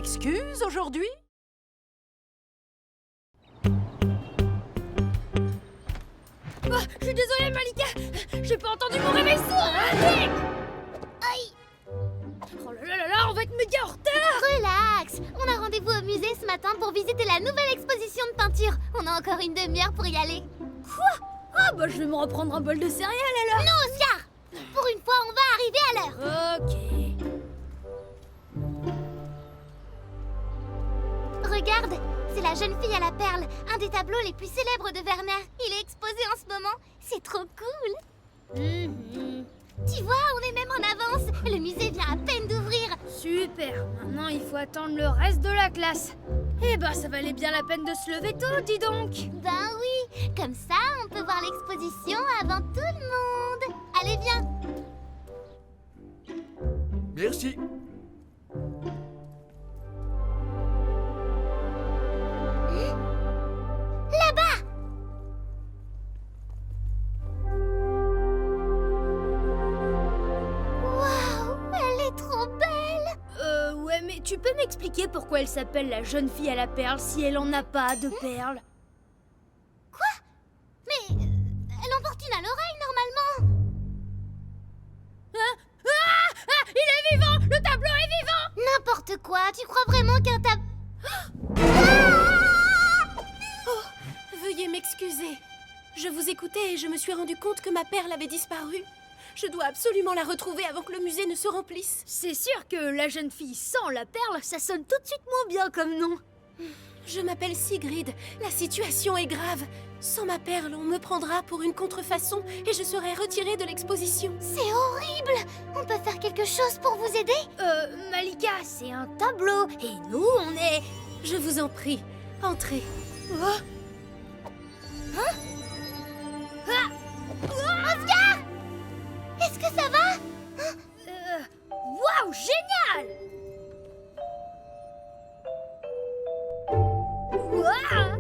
m'excuse aujourd'hui? Oh, je suis désolée, Malika. J'ai pas entendu mon réveil sourd. Allez! Aïe! Oh là là là là, on va être méga en retard. Relax. On a rendez-vous au musée ce matin pour visiter la nouvelle exposition de peinture. On a encore une demi-heure pour y aller. Quoi? Ah bah je vais me reprendre un bol de céréales alors. Non, Oscar! Pour une fois, on va arriver à l'heure. Ok. Regarde, c'est la jeune fille à la perle, un des tableaux les plus célèbres de Werner. Il est exposé en ce moment. C'est trop cool. Tu vois, on est même en avance. Le musée vient à peine d'ouvrir. Super. Maintenant, il faut attendre le reste de la classe. Eh ben, ça valait bien la peine de se lever tôt, dis donc. Ben oui, comme ça, on peut voir l'exposition avant tout le monde. Allez, viens. Merci. Là-bas! Waouh, elle est trop belle! Ouais, mais tu peux m'expliquer pourquoi elle s'appelle la jeune fille à la perle si elle en a pas de perles? Mais elle en porte une à l'oreille, normalement. Hein? Ah, il est vivant! Le tableau est vivant! N'importe quoi, tu crois vraiment qu'un tableau... Veuillez m'excuser. Je vous écoutais et je me suis rendu compte que ma perle avait disparu. Je dois absolument la retrouver avant que le musée ne se remplisse. C'est sûr que la jeune fille sans la perle, ça sonne tout de suite moins bien comme nom. Je m'appelle Sigrid. La situation est grave. Sans ma perle, on me prendra pour une contrefaçon et je serai retirée de l'exposition. C'est horrible! On peut faire quelque chose pour vous aider? Malika, c'est un tableau et nous, on est... Je vous en prie, entrez. Oscar! Est-ce que ça va? Waouh, génial! Waouh!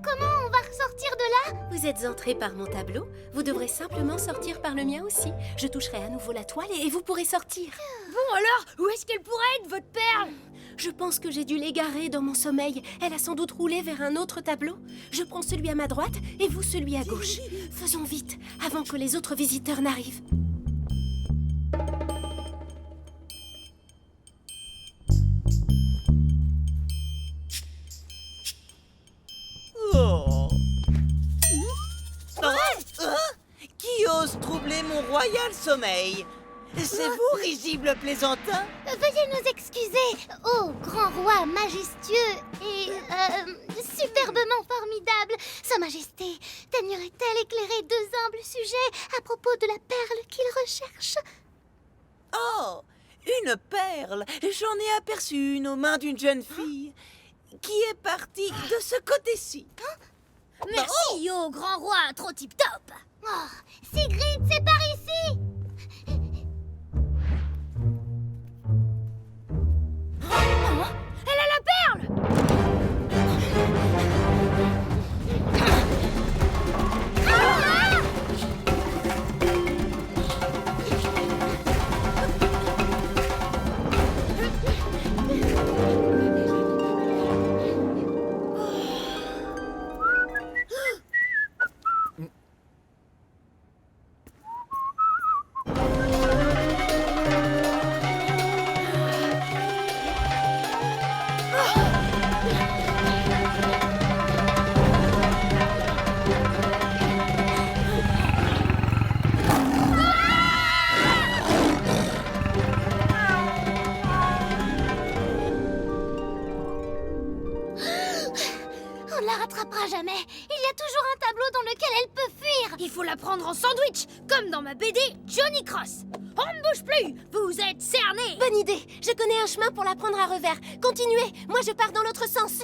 Comment on va ressortir de là? Vous êtes entré par mon tableau. Vous devrez simplement sortir par le mien aussi. Je toucherai à nouveau la toile et vous pourrez sortir. Bon alors, où est-ce qu'elle pourrait être, votre perle? Je pense que j'ai dû l'égarer dans mon sommeil. Elle a sans doute roulé vers un autre tableau. Je prends celui à ma droite et vous celui à gauche. Faisons vite, avant que les autres visiteurs n'arrivent. Oh. Qui ose troubler mon royal sommeil? C'est vous, risible plaisantin? Veuillez nous excuser, ô grand roi majestueux et superbement formidable. Sa Majesté daignerait-elle éclairer deux humbles sujets à propos de la perle qu'il recherche? Oh, une perle! J'en ai aperçu une aux mains d'une jeune fille qui est partie de ce côté-ci. Merci, ô grand roi, trop tip-top! Oh, Sigrid, c'est par ici! Elle a la perle! On ne la rattrapera jamais. Il y a toujours un tableau dans lequel elle peut fuir. Il faut la prendre en sandwich, comme dans ma BD Johnny Cross. On ne bouge plus, vous êtes cernés. Bonne idée. Je connais un chemin pour la prendre à revers. Continuez. Moi, je pars dans l'autre sens.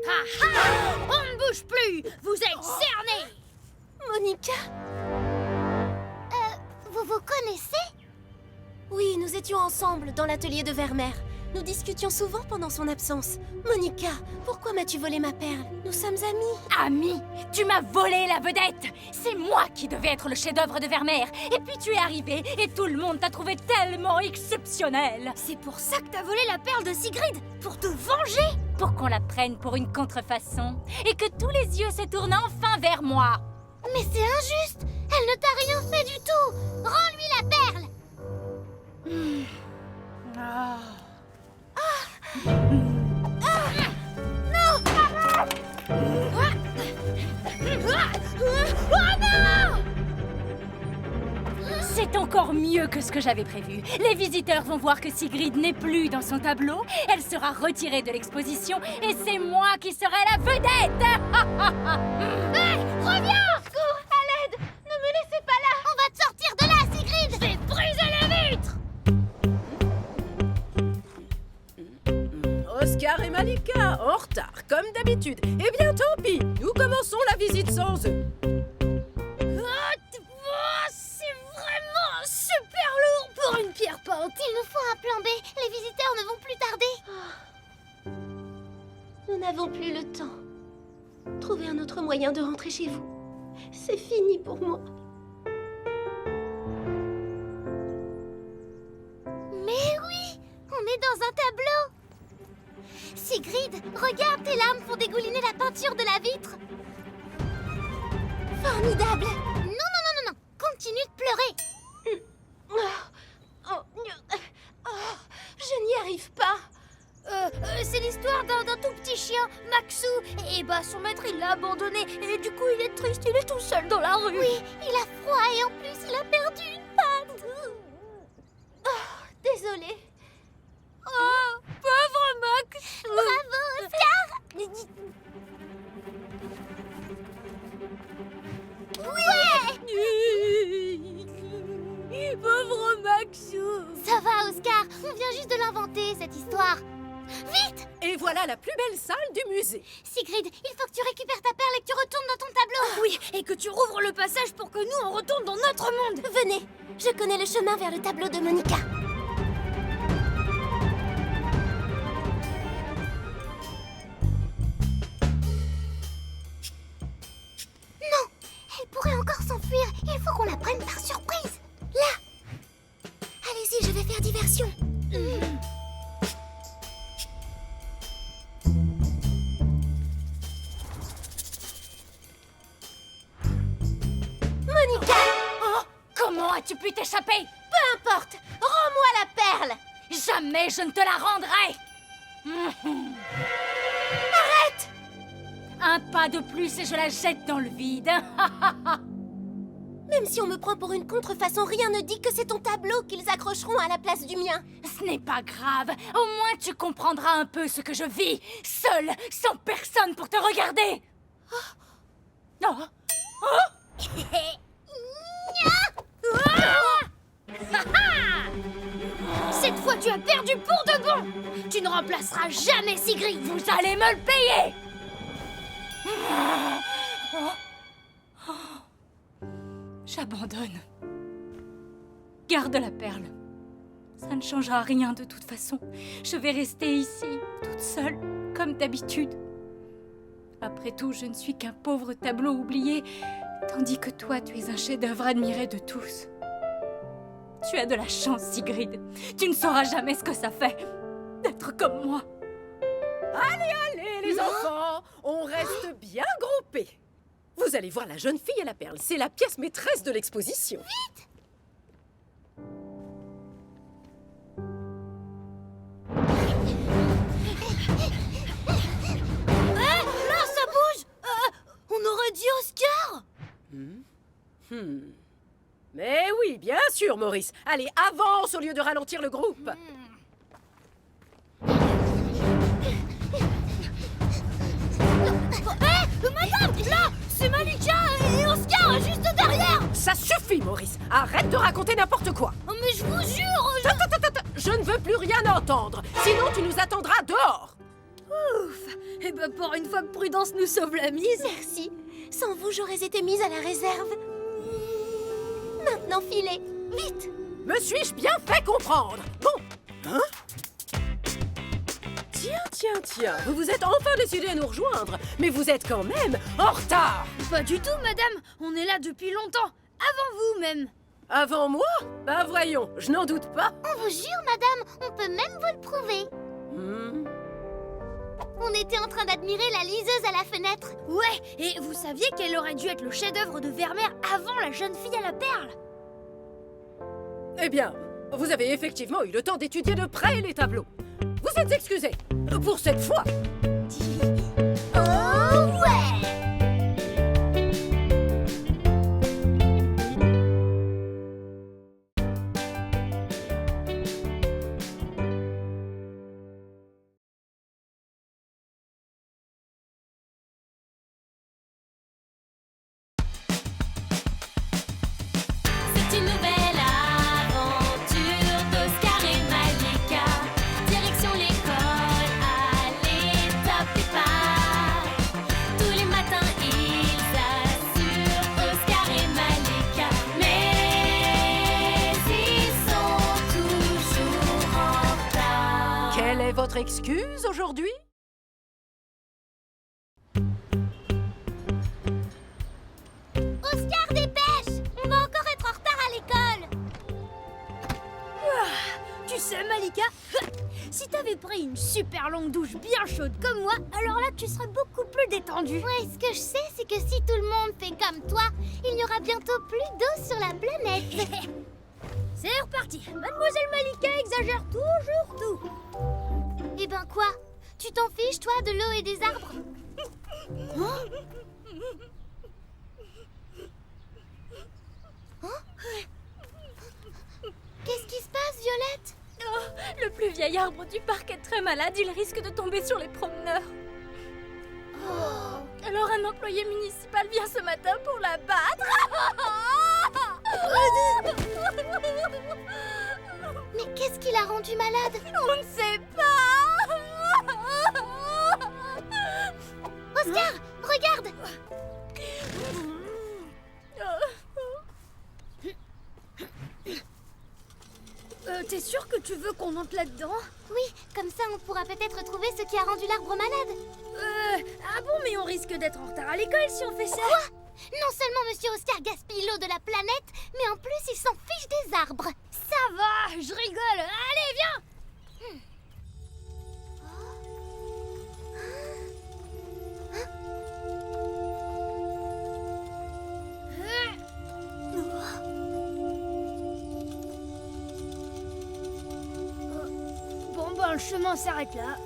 Ah ah! On ne bouge plus, vous êtes cernés. Monica? Vous vous connaissez? Oui, nous étions ensemble dans l'atelier de Vermeer. Nous discutions souvent pendant son absence. Monica, pourquoi m'as-tu volé ma perle? Nous sommes amis. Ami, tu m'as volé la vedette. C'est moi qui devais être le chef-d'œuvre de Vermeer. Et puis tu es arrivé et tout le monde t'a trouvé tellement exceptionnel. C'est pour ça que t'as volé la perle de Sigrid? Pour te venger? Pour qu'on la prenne pour une contrefaçon et que tous les yeux se tournent enfin vers moi. Mais c'est injuste. Elle ne t'a rien fait du tout. Rends-lui la perle. C'est encore mieux que ce que j'avais prévu. Les visiteurs vont voir que Sigrid n'est plus dans son tableau. Elle sera retirée de l'exposition et c'est moi qui serai la vedette. Reviens! Au secours! À l'aide! Ne me laissez pas là! On va te sortir de là, Sigrid! Je vais briser les vitres. Oscar et Malika, en retard, comme d'habitude. Eh bien, tant pis, nous commençons la visite sans eux. C'est vraiment super lourd pour une pierre peinte. Il nous faut un plan B. Les visiteurs ne vont plus tarder. Nous n'avons plus le temps. Trouvez un autre moyen de rentrer chez vous. C'est fini pour moi. Mais oui! On est dans un tableau! Sigrid, regarde, tes larmes font dégouliner la peinture de la vitre. Formidable! Non! Continue de pleurer. Je n'y arrive pas. C'est l'histoire d'un tout petit chien, Maxou. Et bah son maître il l'a abandonné. Et du coup il est triste, il est tout seul dans la rue. Oui, il a froid et en plus il a perdu une patte. Désolée. Oh, pauvre Maxou. Bravo, Oscar! Pauvre Maxou. Ça va, Oscar. On vient juste de l'inventer, cette histoire. Vite! Et voilà la plus belle salle du musée. Sigrid, il faut que tu récupères ta perle et que tu retournes dans ton tableau. Oui, et que tu rouvres le passage pour que nous on retourne dans notre monde. Venez, je connais le chemin vers le tableau de Monica. Non, elle pourrait encore s'enfuir. Il faut qu'on la prenne par surprise. Là. Allez-y, je vais faire diversion. Monica! Oh, comment as-tu pu t'échapper? Peu importe. Rends-moi la perle. Jamais je ne te la rendrai. Arrête! Un pas de plus et je la jette dans le vide. Même si on me prend pour une contrefaçon, rien ne dit que c'est ton tableau qu'ils accrocheront à la place du mien. Ce n'est pas grave. Au moins tu comprendras un peu ce que je vis. Seule, sans personne pour te regarder. Oh. Cette fois tu as perdu pour de bon. Tu ne remplaceras jamais Sigrid. Vous allez me le payer. J'abandonne. Garde la perle. Ça ne changera rien de toute façon. Je vais rester ici, toute seule, comme d'habitude. Après tout, je ne suis qu'un pauvre tableau oublié, tandis que toi, tu es un chef-d'œuvre admiré de tous. Tu as de la chance, Sigrid. Tu ne sauras jamais ce que ça fait d'être comme moi. Allez, les enfants, on reste bien groupés. Vous allez voir la jeune fille et la perle. C'est la pièce maîtresse de l'exposition. Là, ça bouge. On aurait dit Oscar. Mais oui, bien sûr, Maurice. Allez, avance au lieu de ralentir le groupe. Madame, là, c'est Malika et Oscar juste derrière. Ça suffit, Maurice. Arrête de raconter n'importe quoi. Oh, mais je vous jure. Je ne veux plus rien entendre. Sinon, tu nous attendras dehors. Eh ben, pour une fois que Prudence nous sauve la mise. Merci. Sans vous, j'aurais été mise à la réserve. Maintenant, filez. Vite. Me suis-je bien fait comprendre? Bon. Hein? Tiens, vous vous êtes enfin décidé à nous rejoindre, mais vous êtes quand même en retard. Pas du tout, madame. On est là depuis longtemps. Avant vous, même. Avant moi? Bah voyons, je n'en doute pas. On vous jure, madame, on peut même vous le prouver. On était en train d'admirer la liseuse à la fenêtre. Ouais, et vous saviez qu'elle aurait dû être le chef-d'œuvre de Vermeer avant la jeune fille à la perle? Eh bien, vous avez effectivement eu le temps d'étudier de près les tableaux. Vous êtes excusés pour cette fois. Oh ouais! C'est une nouvelle aventure d'Oscar et Malika. Direction l'école, allez, top départ. Tous les matins, ils assurent Oscar et Malika. Mais ils sont toujours en retard. Quelle est votre excuse aujourd'hui? Oscar, dépêche! On va encore être en retard à l'école. Tu sais, Malika, si t'avais pris une super longue douche bien chaude comme moi, alors là, tu serais beaucoup plus détendue. Ouais, ce que je sais, c'est que si tout le monde fait comme toi, il n'y aura bientôt plus d'eau sur la planète. C'est reparti. Mademoiselle Malika exagère toujours tout. Eh ben quoi? Tu t'en fiches, toi, de l'eau et des arbres? Qu'est-ce qui se passe, Violette? Oh, le plus vieil arbre du parc est très malade, il risque de tomber sur les promeneurs. Alors un employé municipal vient ce matin pour l'abattre. Mais qu'est-ce qui l'a rendu malade? On ne sait pas. Oscar, regarde! T'es sûre que tu veux qu'on entre là-dedans? Oui, comme ça on pourra peut-être trouver ce qui a rendu l'arbre malade. Ah bon, mais on risque d'être en retard à l'école si on fait ça. Quoi? Non seulement Monsieur Oscar gaspille l'eau de la planète, mais en plus il s'en fiche des arbres. Ça va, je rigole. Allez, viens. Bon, ben, le chemin s'arrête là.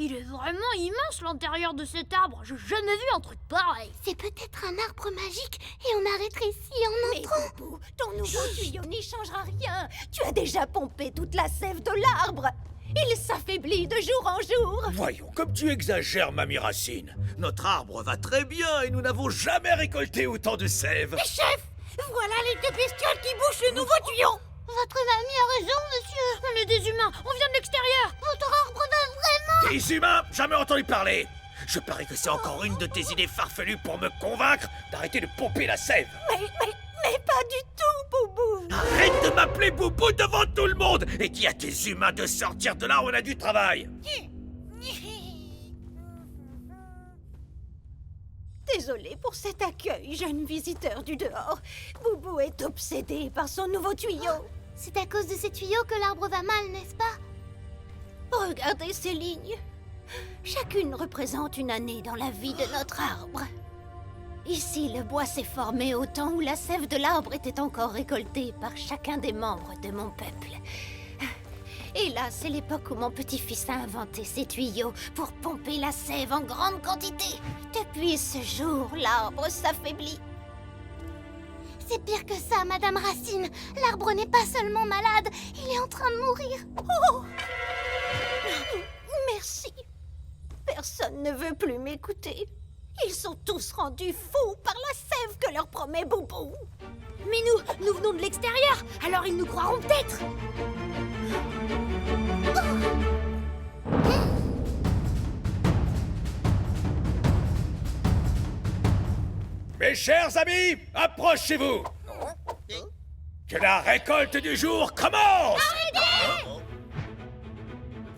Il est vraiment immense l'intérieur de cet arbre. J'ai jamais vu un truc pareil. C'est peut-être un arbre magique et on arrêterait ici en entrant. Boubou, ton nouveau tuyau n'y changera rien. Tu as déjà pompé toute la sève de l'arbre. Il s'affaiblit de jour en jour. Voyons, comme tu exagères, Mamie Racine. Notre arbre va très bien et nous n'avons jamais récolté autant de sève. Mais chef, voilà les deux bestioles qui bouchent le nouveau tuyau. Votre mamie a raison, monsieur. On est des humains, on vient de l'extérieur. Votre arbre va vraiment... Des humains, jamais entendu parler. Je parie que c'est encore une de tes idées farfelues pour me convaincre d'arrêter de pomper la sève. Mais pas du tout, Boubou. Arrête de m'appeler Boubou devant tout le monde et dis à tes humains de sortir de là où on a du travail. Désolée pour cet accueil, jeune visiteur du dehors. Boubou est obsédé par son nouveau tuyau. C'est à cause de ces tuyaux que l'arbre va mal, n'est-ce pas? Regardez ces lignes. Chacune représente une année dans la vie de notre arbre. Ici, le bois s'est formé au temps où la sève de l'arbre était encore récoltée par chacun des membres de mon peuple. Et là, c'est l'époque où mon petit-fils a inventé ces tuyaux pour pomper la sève en grande quantité. Depuis ce jour, l'arbre s'affaiblit. C'est pire que ça, Madame Racine. L'arbre n'est pas seulement malade, il est en train de mourir. Oh! Merci. Personne ne veut plus m'écouter. Ils sont tous rendus fous par la sève que leur promet Boubou. Mais nous venons de l'extérieur, alors ils nous croiront peut-être. Mes chers amis, approchez-vous. Que la récolte du jour commence.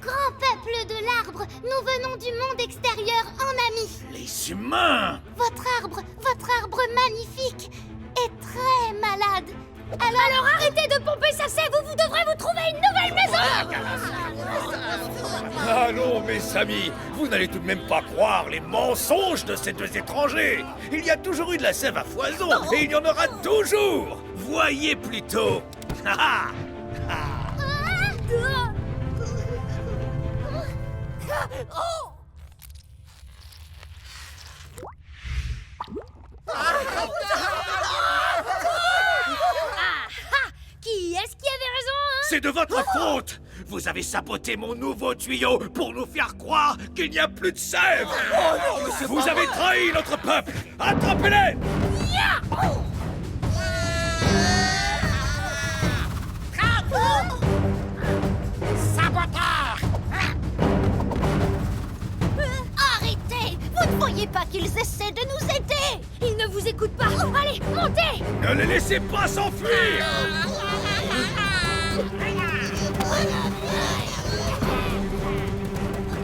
Grand peuple de l'arbre, nous venons du monde extérieur en amis. Les humains. Votre arbre magnifique, est très malade. Alors arrêtez de pomper sa sève ou vous devrez vous trouver une nouvelle maison. Allons, mes amis, vous n'allez tout de même pas croire les mensonges de ces deux étrangers. Il y a toujours eu de la sève à foison, et il y en aura toujours. Voyez plutôt. Qui est-ce qui avait raison, hein? C'est de votre faute. Vous avez saboté mon nouveau tuyau pour nous faire croire qu'il n'y a plus de sève. Vous avez trahi notre peuple. Attrapez-les. Arrêtez! Vous ne voyez pas qu'ils essaient de nous aider? Ils ne vous écoutent pas. Allez, montez! Ne les laissez pas s'enfuir.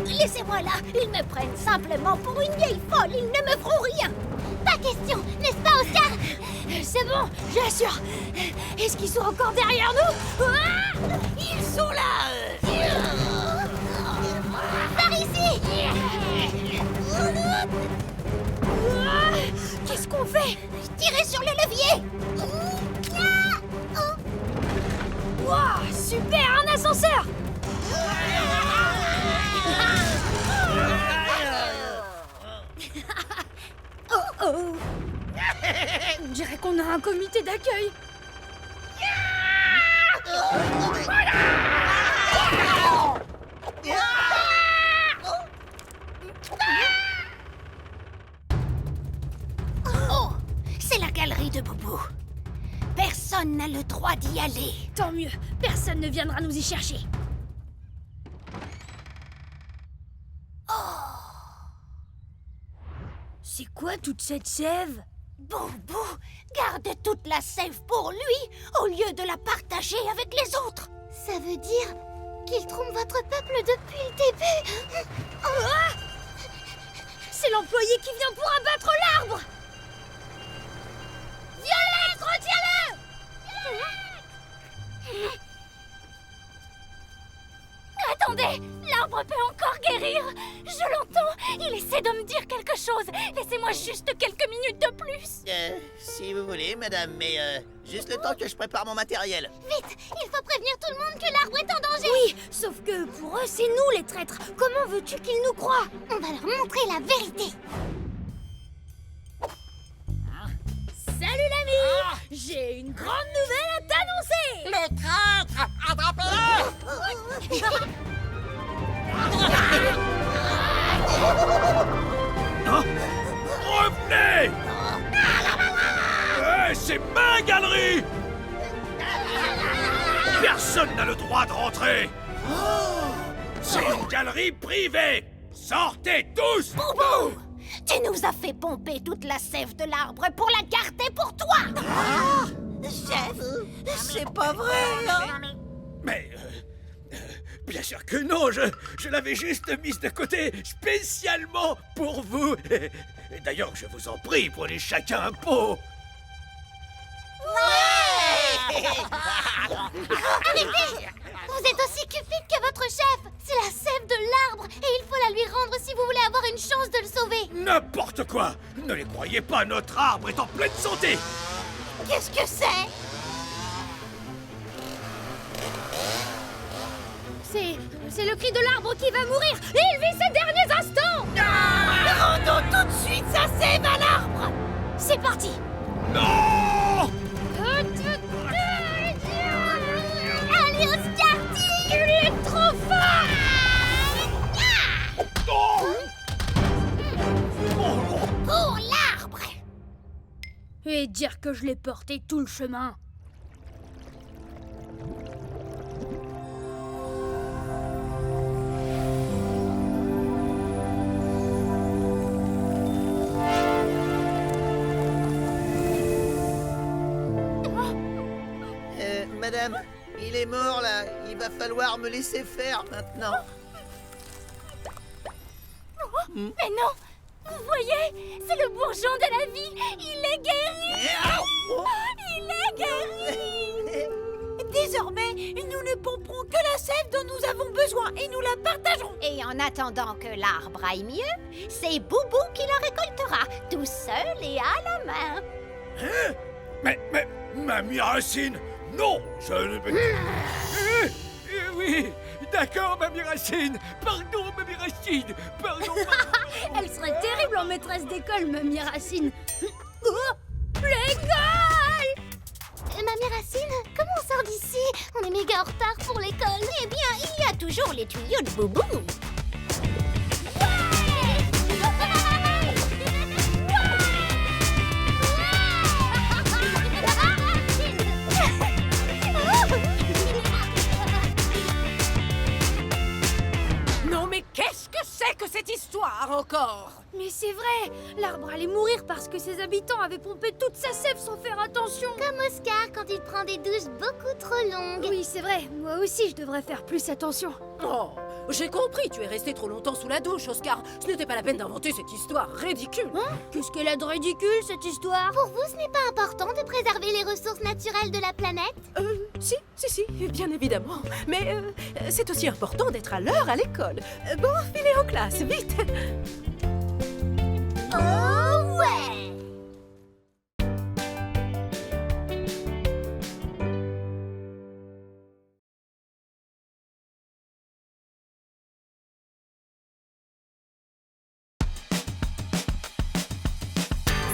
Laissez-moi là! Ils me prennent simplement pour une vieille folle! Ils ne me feront rien! Pas question, n'est-ce pas, Oscar? C'est bon, j'assure. Est-ce qu'ils sont encore derrière nous? Ah! Ils sont là! Par ici! Ah! Qu'est-ce qu'on fait? Tirez sur le levier! Wow, super, un ascenseur! Oh oh! On dirait qu'on a un comité d'accueil. Oh! C'est la galerie de Boubou! Personne n'a le droit d'y aller! Tant mieux, personne ne viendra nous y chercher. C'est quoi toute cette sève? Boubou garde toute la sève pour lui au lieu de la partager avec les autres! Ça veut dire qu'il trompe votre peuple depuis le début. Ah! C'est l'employé qui vient pour abattre l'arbre! Violette, retiens-le! Attendez, l'arbre peut encore guérir. Je l'entends. Il essaie de me dire quelque chose. Laissez-moi juste quelques minutes de plus. Si vous voulez, madame, mais juste le temps que je prépare mon matériel. Vite, il faut prévenir tout le monde que l'arbre est en danger. Oui, sauf que pour eux, c'est nous les traîtres. Comment veux-tu qu'ils nous croient? On va leur montrer la vérité. Salut l'ami! J'ai une grande nouvelle à t'annoncer! Les traîtres! Attrapez-les! Hein? Revenez. C'est ma galerie. Personne n'a le droit de rentrer. C'est une galerie privée. Sortez tous. Boubou! Tu nous as fait pomper toute la sève de l'arbre pour la garder pour toi! Chef, c'est pas vrai, hein? Mais... bien sûr que non, je l'avais juste mise de côté spécialement pour vous. Et d'ailleurs, je vous en prie, prenez chacun un pot. Arrêtez! Vous êtes aussi cupide que votre chef. C'est la sève de l'arbre et il faut la lui rendre si vous voulez avoir une chance de le sauver. N'importe quoi. Ne les croyez pas, notre arbre est en pleine santé. Qu'est-ce que c'est? C'est le cri de l'arbre qui va mourir. Il vit ses derniers instants. Rendons tout de suite sa sève à l'arbre! C'est parti. Non. Allez, Oscar, tire! Il est trop fort. Pour l'arbre! Et dire que je l'ai porté tout le chemin. madame. Il est mort, là. Il va falloir me laisser faire, maintenant. Mais non! Vous voyez? C'est le bourgeon de la ville! Il est guéri! Il est guéri! Désormais, nous ne pomperons que la sève dont nous avons besoin et nous la partagerons. Et en attendant que l'arbre aille mieux, c'est Boubou qui la récoltera, tout seul et à la main. Hein? Mais, Mamie Racine, non, je ne... Oui, d'accord, Mamie Racine. Pardon, Mamie Racine. Pardon. Elle serait terrible en maîtresse d'école, Mamie Racine. Oh, l'école! Mamie Racine, comment on sort d'ici? On est méga en retard pour l'école. Eh bien, il y a toujours les tuyaux de Boubou. Non mais qu'est-ce que c'est que cette histoire encore? Mais c'est vrai, l'arbre allait mourir parce que ses habitants avaient pompé toute sa sève sans faire attention. Comme Oscar quand il prend des douches beaucoup trop longues. Oui, c'est vrai, moi aussi je devrais faire plus attention. Oh, j'ai compris, tu es resté trop longtemps sous la douche, Oscar. Ce n'était pas la peine d'inventer cette histoire ridicule. Qu'est-ce qu'elle a de ridicule, cette histoire? Pour vous, ce n'est pas important de préserver les ressources naturelles de la planète? Si, bien évidemment. Mais c'est aussi important d'être à l'heure à l'école. Bon, filez en classe, vite. Oh ouais!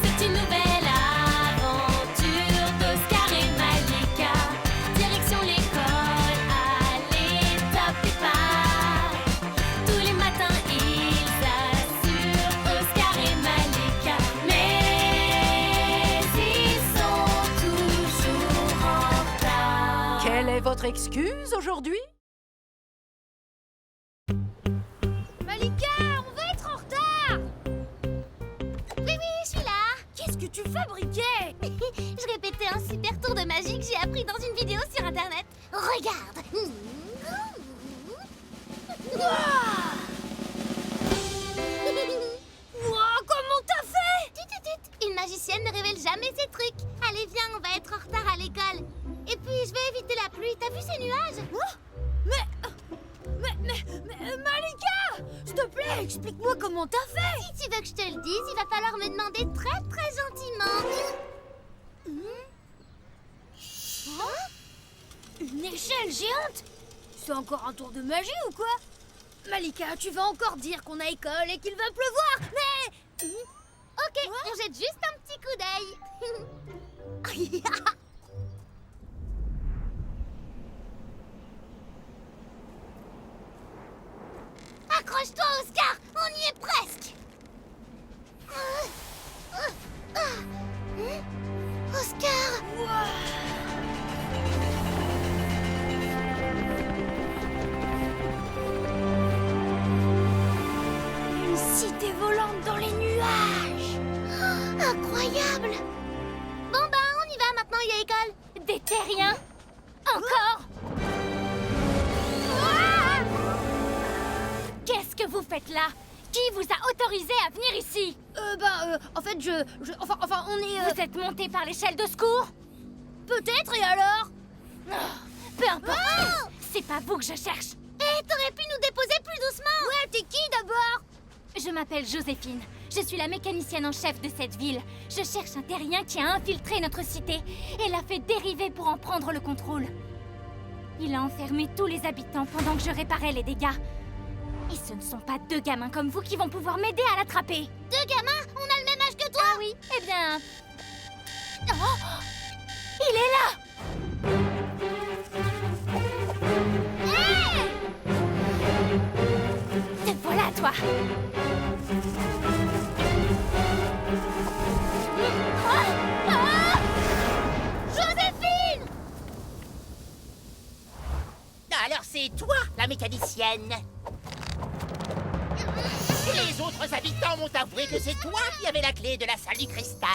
C'est une nouvelle aventure d'Oscar et Malika. Direction l'école, allez, top départ. Tous les matins, ils assurent Oscar et Malika. Mais ils sont toujours en retard. Quelle est votre excuse aujourd'hui? Malika, on va être en retard! Oui, je suis là. Qu'est-ce que tu fabriquais? Je répétais un super tour de magie que j'ai appris dans une vidéo sur internet. Regarde. Wow, comment t'as fait? Une magicienne ne révèle jamais ses trucs. Allez, viens, on va être en retard à l'école. Et puis, je vais éviter la pluie. T'as vu ces nuages? Mais Malika! S'il te plaît, explique-moi comment t'as fait! Si tu veux que je te le dise, il va falloir me demander très gentiment. Une échelle géante? C'est encore un tour de magie ou quoi? Malika, tu vas encore dire qu'on a école et qu'il va pleuvoir, mais... Ok, on jette juste un petit coup d'œil. Accroche-toi, Oscar, on y est presque. Oscar! Une cité volante dans les nuages! Incroyable! Bon on y va maintenant, il y a école. Des terriens? Encore? Qu'est-ce que vous faites là? Qui vous a autorisé à venir ici? En fait, enfin, on est... Vous êtes monté par l'échelle de secours? Peut-être, et alors? Peu importe! C'est pas vous que je cherche! T'aurais pu nous déposer plus doucement. Ouais, t'es qui d'abord? Je m'appelle Joséphine. Je suis la mécanicienne en chef de cette ville. Je cherche un terrien qui a infiltré notre cité et l'a fait dériver pour en prendre le contrôle. Il a enfermé tous les habitants pendant que je réparais les dégâts. Et ce ne sont pas deux gamins comme vous qui vont pouvoir m'aider à l'attraper. Deux gamins? On a le même âge que toi. Ah oui, eh bien... Oh, il est là! Te voilà, toi! Joséphine! Alors c'est toi, la mécanicienne. Les autres habitants m'ont avoué que c'est toi qui avais la clé de la salle du cristal.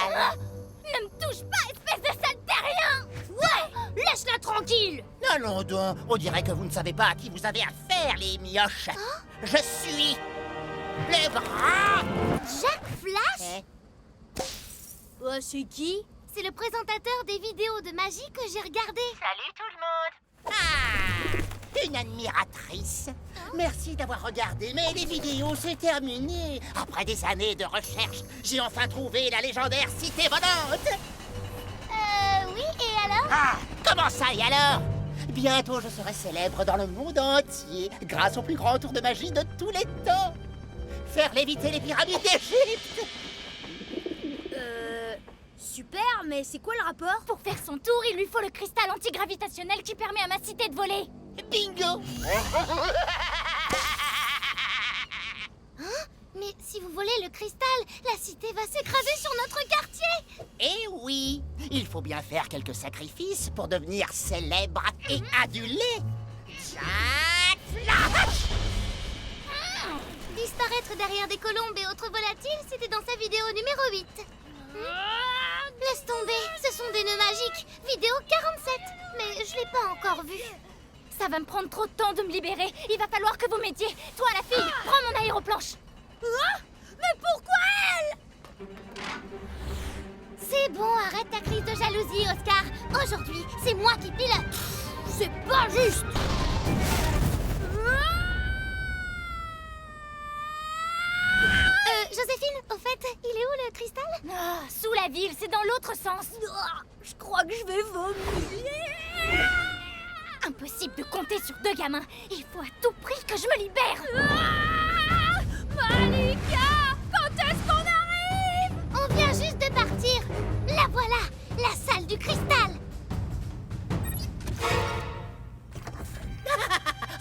Ne me touche pas, espèce de sale terrien! Ouais! Laisse-la tranquille! Allons donc, on dirait que vous ne savez pas à qui vous avez affaire, les mioches. Je suis le grand... Jack Flash? C'est qui? C'est le présentateur des vidéos de magie que j'ai regardé. Salut tout le monde. Ah, une admiratrice. Merci d'avoir regardé, mais les vidéos, c'est terminé. Après des années de recherche, j'ai enfin trouvé la légendaire cité volante. Oui, et alors? Ah, comment ça et alors? Bientôt, je serai célèbre dans le monde entier, grâce au plus grand tour de magie de tous les temps. Faire léviter les pyramides d'Égypte. Super, mais c'est quoi le rapport? Pour faire son tour, il lui faut le cristal antigravitationnel qui permet à ma cité de voler. Bingo. Mais si vous volez le cristal, la cité va s'écraser sur notre quartier. Eh oui, il faut bien faire quelques sacrifices pour devenir célèbre et adulé. Jack Flash! Disparaître derrière des colombes et autres volatiles, c'était dans sa vidéo numéro 8. Laisse tomber, ce sont des nœuds magiques. Vidéo 47, mais je l'ai pas encore vue. Ça va me prendre trop de temps de me libérer. Il va falloir que vous m'aidiez. Toi, la fille, prends mon aéroplanche. Mais pourquoi elle? C'est bon, arrête ta crise de jalousie, Oscar. Aujourd'hui, c'est moi qui pilote. C'est pas juste! Joséphine, au fait, il est où le cristal? Ah, sous la ville, c'est dans l'autre sens. Je crois que je vais vomir! Impossible de compter sur deux gamins. Il faut à tout prix que je me libère. Malika! Quand est-ce qu'on arrive? On vient juste de partir. La voilà, la salle du cristal.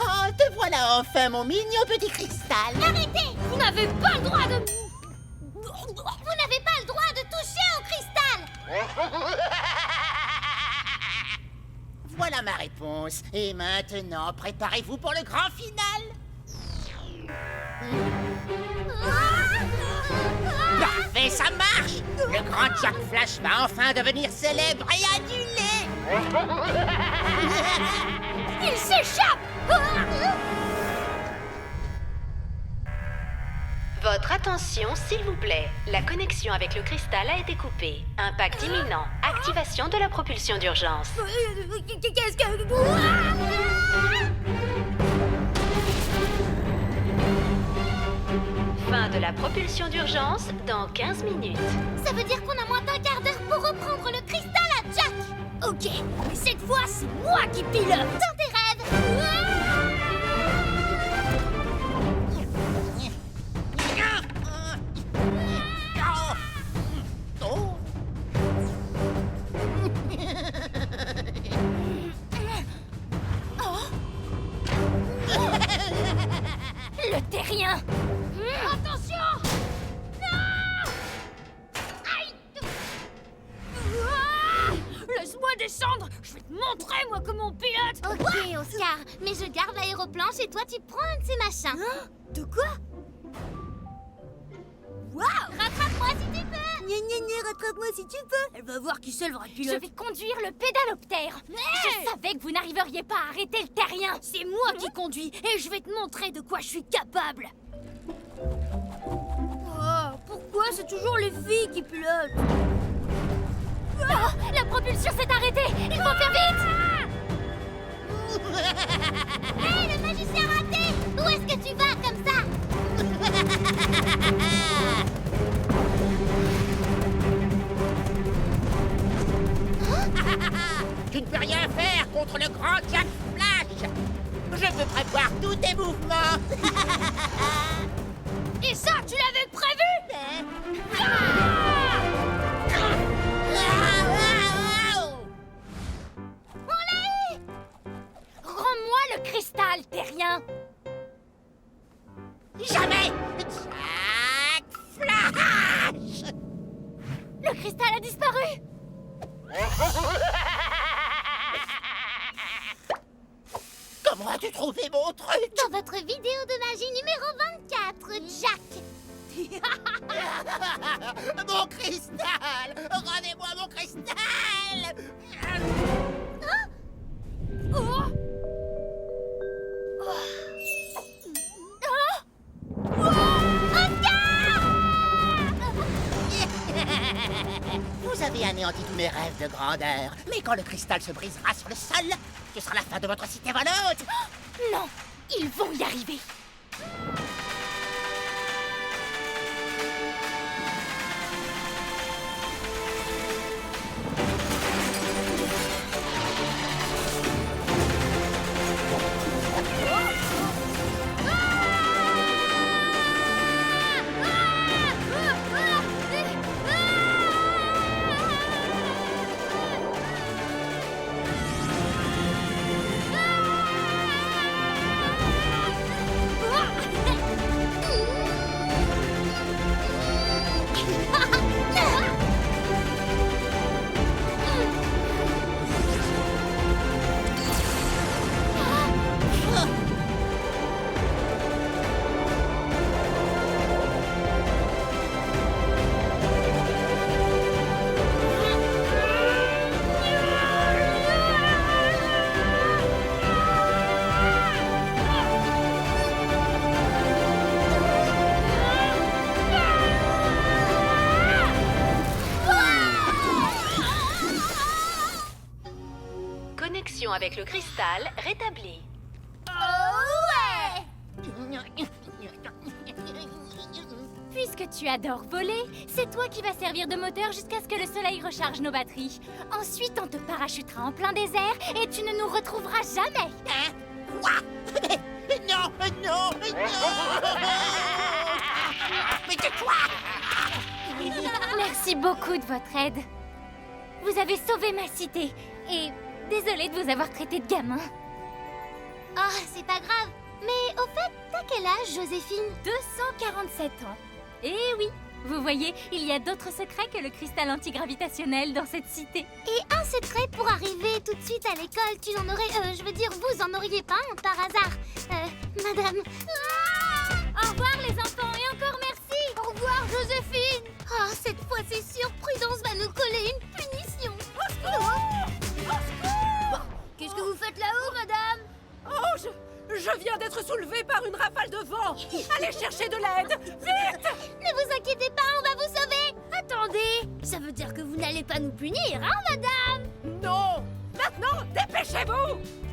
Oh, te voilà enfin, mon mignon petit cristal. Arrêtez! Vous n'avez pas le droit de... Vous n'avez pas le droit de toucher au cristal. Voilà ma réponse. Et maintenant, préparez-vous pour le grand final. Parfait, ça marche. Le grand Jack Flash va enfin devenir célèbre et adulé. Il s'échappe! Votre attention, s'il vous plaît. La connexion avec le cristal a été coupée. Impact imminent. Activation de la propulsion d'urgence. Qu'est-ce que... Fin de la propulsion d'urgence dans 15 minutes. Ça veut dire qu'on a moins d'un quart d'heure pour reprendre le cristal à Jack. Ok, mais cette fois, c'est moi qui pilote! Dans tes rêves. Oh. Le terrien. Attention! Non! Aïe! Laisse-moi descendre! Je vais te montrer, moi, comment on pilote! Ok, Oscar, mais je garde l'aéroplanche et toi, tu prends un de ces machins. De quoi? Waouh! Rattrape-moi si tu peux. Rattrape-moi si tu peux! Elle va voir qui c'est le vrai Je pilote! vais conduire le pédaloptère. Je savais que vous n'arriveriez pas à arrêter le terrien. C'est moi qui conduis et je vais te montrer de quoi je suis capable! Oh, pourquoi c'est toujours les filles qui pilotent? Oh, la propulsion s'est arrêtée. Il faut faire vite. Hé, le magicien raté! Où est-ce que tu vas comme ça? Tu ne peux rien faire contre le grand Jack Flash. Je peux prévoir tous tes mouvements. Et ça, tu l'avais prévu? Rends-moi le cristal, terrien. Jamais Jack Flash. Le cristal a disparu. Comment as-tu trouvé mon truc? Dans votre vidéo de magie numéro 24, Jack. Mon cristal! Rendez-moi mon cristal! Oh, anéanti tous mes rêves de grandeur. Mais quand le cristal se brisera sur le sol, ce sera la fin de votre cité volante. Non, ils vont y arriver. Connexion avec le cristal rétablie. Puisque tu adores voler, c'est toi qui vas servir de moteur jusqu'à ce que le soleil recharge nos batteries. Ensuite, on te parachutera en plein désert et tu ne nous retrouveras jamais. Hein? Quoi? Non, non, non. Mais tais-toi! Merci beaucoup de votre aide. Vous avez sauvé ma cité et désolée de vous avoir traité de gamin. Oh, c'est pas grave. Mais au fait, t'as quel âge, Joséphine? 247 ans. Eh oui, vous voyez, il y a d'autres secrets que le cristal antigravitationnel dans cette cité. Et un secret pour arriver tout de suite à l'école, tu n'en aurais... je veux dire, vous en auriez pas un par hasard. Madame... Au revoir les enfants et encore merci. Au revoir, Joséphine. Oh, cette fois c'est sûr, Prudence va nous coller une punition. Qu'est-ce que vous faites là-haut, madame? Oh, je viens d'être soulevée par une rafale de vent. Allez chercher de l'aide, vite! Ne vous inquiétez pas, on va vous sauver. Attendez, ça veut dire que vous n'allez pas nous punir, hein, madame? Non! Maintenant, dépêchez-vous!